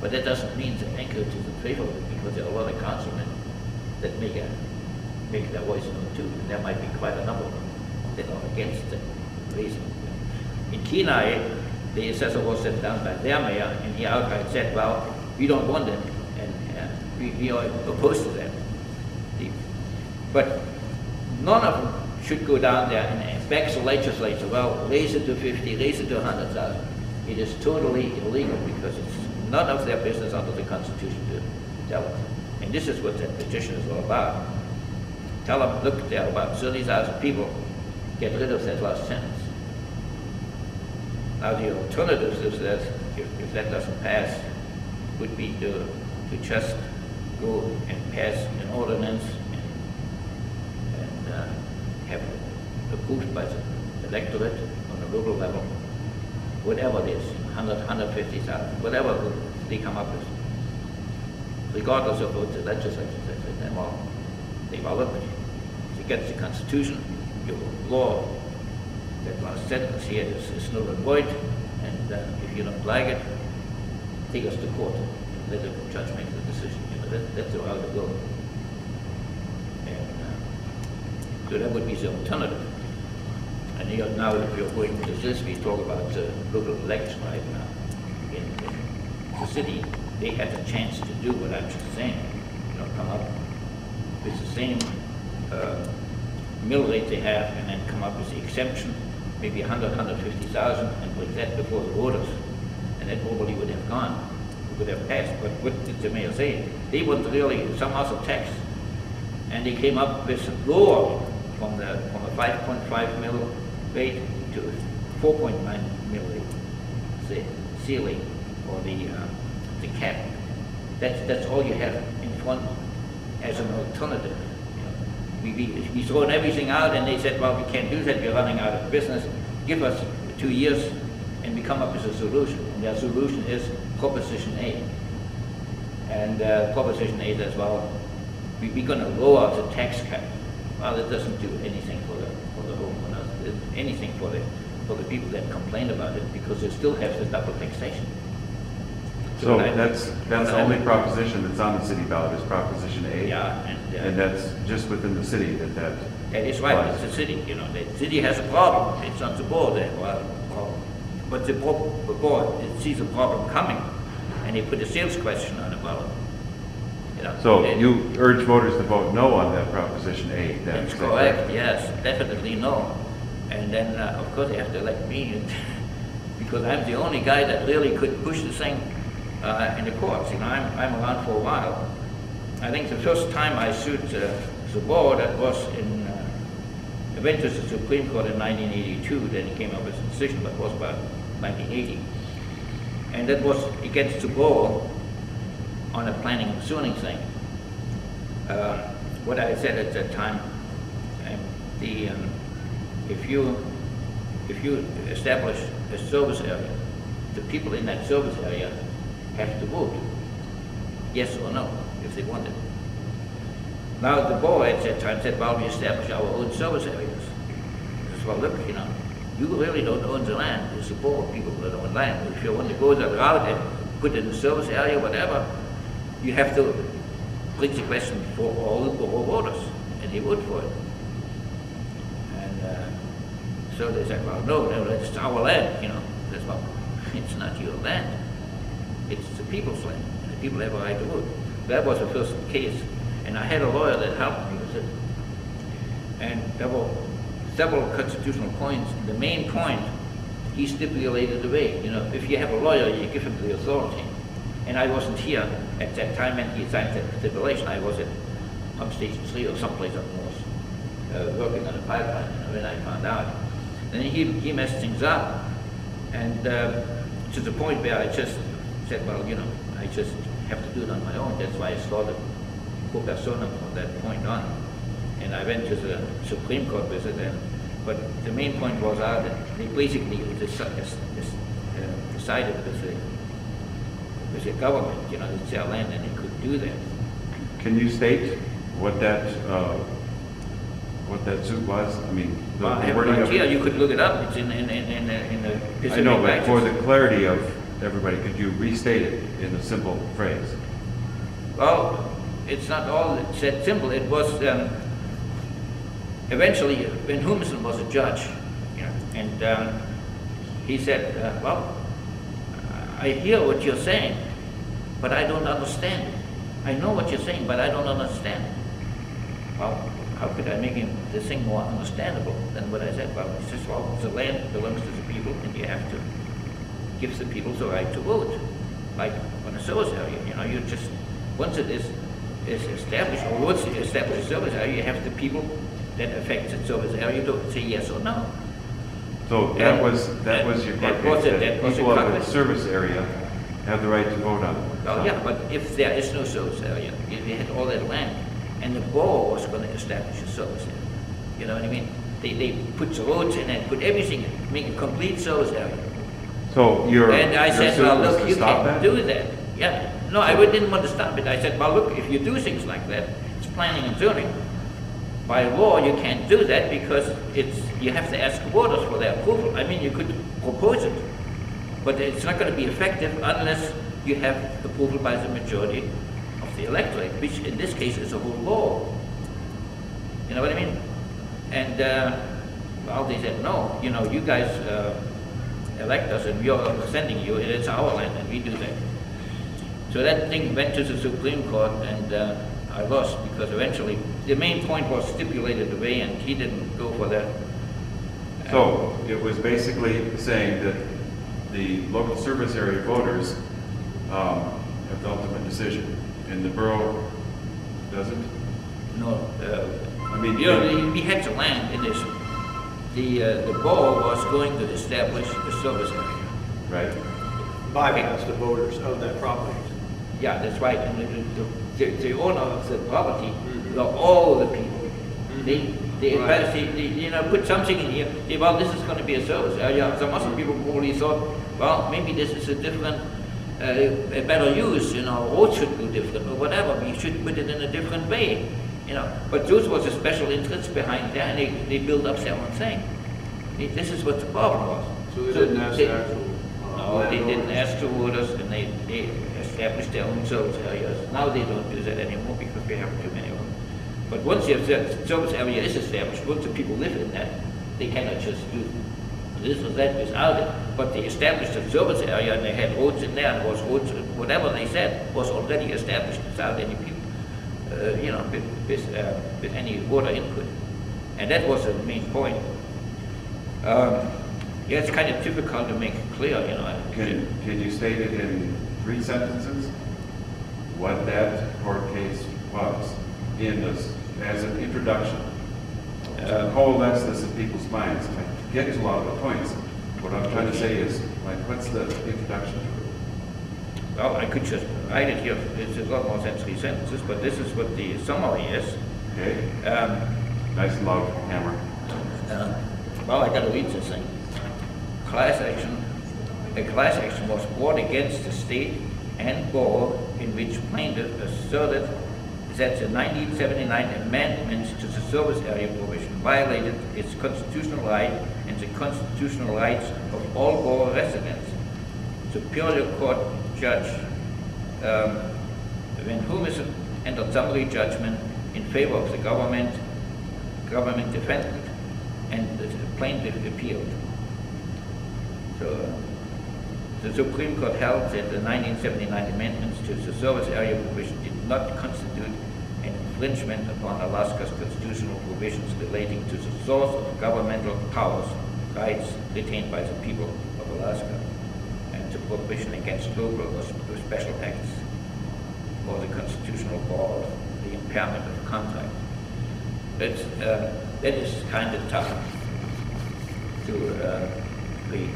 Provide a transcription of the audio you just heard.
But that doesn't mean that Anchorage is in favor of it, because there are a lot of councilmen that make their voice known too, and there might be quite a number of them that are against raising. In Kenai, the assessor was set down by their mayor, and he outright said, well, we don't want it, and we are opposed to that. But none of them should go down there and beg the legislature, well, raise it to 50, raise it to 100,000. It is totally illegal, because it's none of their business under the Constitution to tell them. And this is what that petition is all about. Tell them, look, there are about 30,000 people, get rid of that last sentence. Now the alternative is that, if that doesn't pass, would be to just go and pass an ordinance and have it approved by the electorate on a local level, whatever it is, 100, 150,000, whatever they come up with, regardless of what the legislature says. Well, they develop it. It's against the Constitution. Your law, that last sentence here is null and void, and if you don't like it, take us to court. Let the judge make the decision. You know, that's the route to go. And so that would be the alternative. And here now, if you're going to this, we talk about the local election right now. In the city, they had a chance to do what I'm just saying. You know, come up with the same mill rate they have, and then come up with the exemption, maybe 100, 150,000, and bring that before the voters. And that probably would have gone, would have passed. But what did the mayor say? They wanted really some other tax. And they came up with a lower from a 5.5 mill rate to 4.9 mill rate, the ceiling or the cap. That's all you have in front as an alternative. We thrown everything out, and they said, well, we can't do that, we're running out of business. Give us 2 years, and we come up with a solution. And their solution is Proposition A. And Proposition A says, well, we're going to lower the tax cap. Well, it doesn't do anything for the homeowners, anything for the people that complain about it, because they still have the double taxation. So that's the only proposition that's on the city ballot is Proposition A. Yeah, and that's just within the city that is right. Applies. It's the city. You know, the city has a problem. It's not the board there. But the board sees a problem coming, and they put a sales question on the ballot. You know, so you urge voters to vote no on that Proposition A. That's correct. Yes, definitely no. And then of course they have to elect me, because I'm the only guy that really could push the thing in the courts. You know, I'm around for a while. I think the first time I sued the board, that was I went to the Supreme Court in 1982. Then he came up with a decision, but it was about 1980, and that was against the board on a planning and zoning thing. What I said at that time, if you establish a service area, the people in that service area have to vote, yes or no, if they want it. Now the board at that time said, well, we establish our own service areas. I said, well, look, you know, you really don't own the land. It's the board people that own land. If you want to go that route and put it in a service area, whatever, you have to bring the question for all the voters, and they vote for it. And so they said, well, no, that's our land, you know. That's, well, it's not your land. It's the people's land, and the people have a right to vote. That was the first case, and I had a lawyer that helped me with it. And there were several constitutional points. The main point, he stipulated away. You know, if you have a lawyer, you give him the authority. And I wasn't here at that time, and he signed that stipulation. I was at Pump Station 3 or someplace up north, working on a pipeline, you know, when I found out. And he messed things up, and to the point where I just said, well, you know, I just have to do it on my own. That's why I started pro persona from that point on. And I went to the Supreme Court with it, but the main point was that they basically decided with the government, you know, it's their land, and they could do that. Can you state what that suit was? I mean, I have it right here. You could look it up. It's in the Pacific. I know, but for the clarity of everybody, could you restate it in a simple phrase? Well, it's not all that simple. It was eventually when Humason was a judge, you know, and he said, well, I hear what you're saying, but I don't understand it. I know what you're saying, but I don't understand it. Well, how could I make this thing more understandable than what I said? Well, he says, well, the land belongs to the people, and you have to give the people the right to vote, like on a service area. You know, you just, once it is established, or once you establish a service area, you have the people that affect the service area to say yes or no. So that was your court case, that people of the service area have the right to vote on it. Well, yeah, but if there is no service area, if you had all that land, and the borough was going to establish a service area, you know what I mean? They put the roads in and put everything in, make a complete service area. So and I said, well, look, you can't do that. Yeah, no, I didn't want to stop it. I said, well, look, if you do things like that, it's planning and zoning. By law, you can't do that because you have to ask voters for their approval. I mean, you could propose it, but it's not going to be effective unless you have approval by the majority of the electorate, which in this case is a whole law. You know what I mean? And well, they said, no, you know, you guys elect us and we are sending you, and it's our land and we do that. So that thing went to the Supreme Court, and I lost because eventually the main point was stipulated away and he didn't go for that. So it was basically saying that the local service area voters have the ultimate decision, and the borough doesn't? No. I mean, you know, we had the land in this. The borough was going to establish a service area. Right. Bypass the voters of that property. Yeah, that's right. And the owner of the property were all the people. They you know, put something in here. Say, well, this is going to be a service area. Some other people probably thought, well, maybe this is a different, a better use. You know, roads should go different or whatever. We should put it in a different way. You know, but those was a special interest behind there, and they built up their own thing. This is what the problem was. So they didn't ask the actual. No, they didn't ask the voters, and they established their own service areas. Now they don't do that anymore because we have too many of them. But once the service area is established, once the people live in that, they cannot just do this or that without it. But they established a service area, and they had roads in there, and was roads, whatever they said was already established without any people, you know, with any water input. And that was the main point. Yeah, it's kind of difficult to make it clear, you know. Can you state it in 3 sentences? What that court case was as an introduction to coalesce this in people's minds. I get to a lot of the points. What I'm trying to say is, like, what's the introduction to it? Well, I could just write it here. It's a lot more than 3 sentences, but this is what the summary is. Okay. Nice and loud, hammer. Well, I got to read this thing. A class action was brought against the state and borough in which plaintiff asserted that the 1979 amendments to the service area provision violated its constitutional right and the constitutional rights of all borough residents. Superior Court Judge Van Humissen entered summary judgment in favor of the government defendant, and the plaintiff appealed. So the Supreme Court held that the 1979 amendments to the service area provision did not constitute an infringement upon Alaska's constitutional provisions relating to the source of governmental powers, rights retained by the people of Alaska, and the prohibition against local or special acts, or the constitutional law of the impairment of contract. That is kind of tough to read.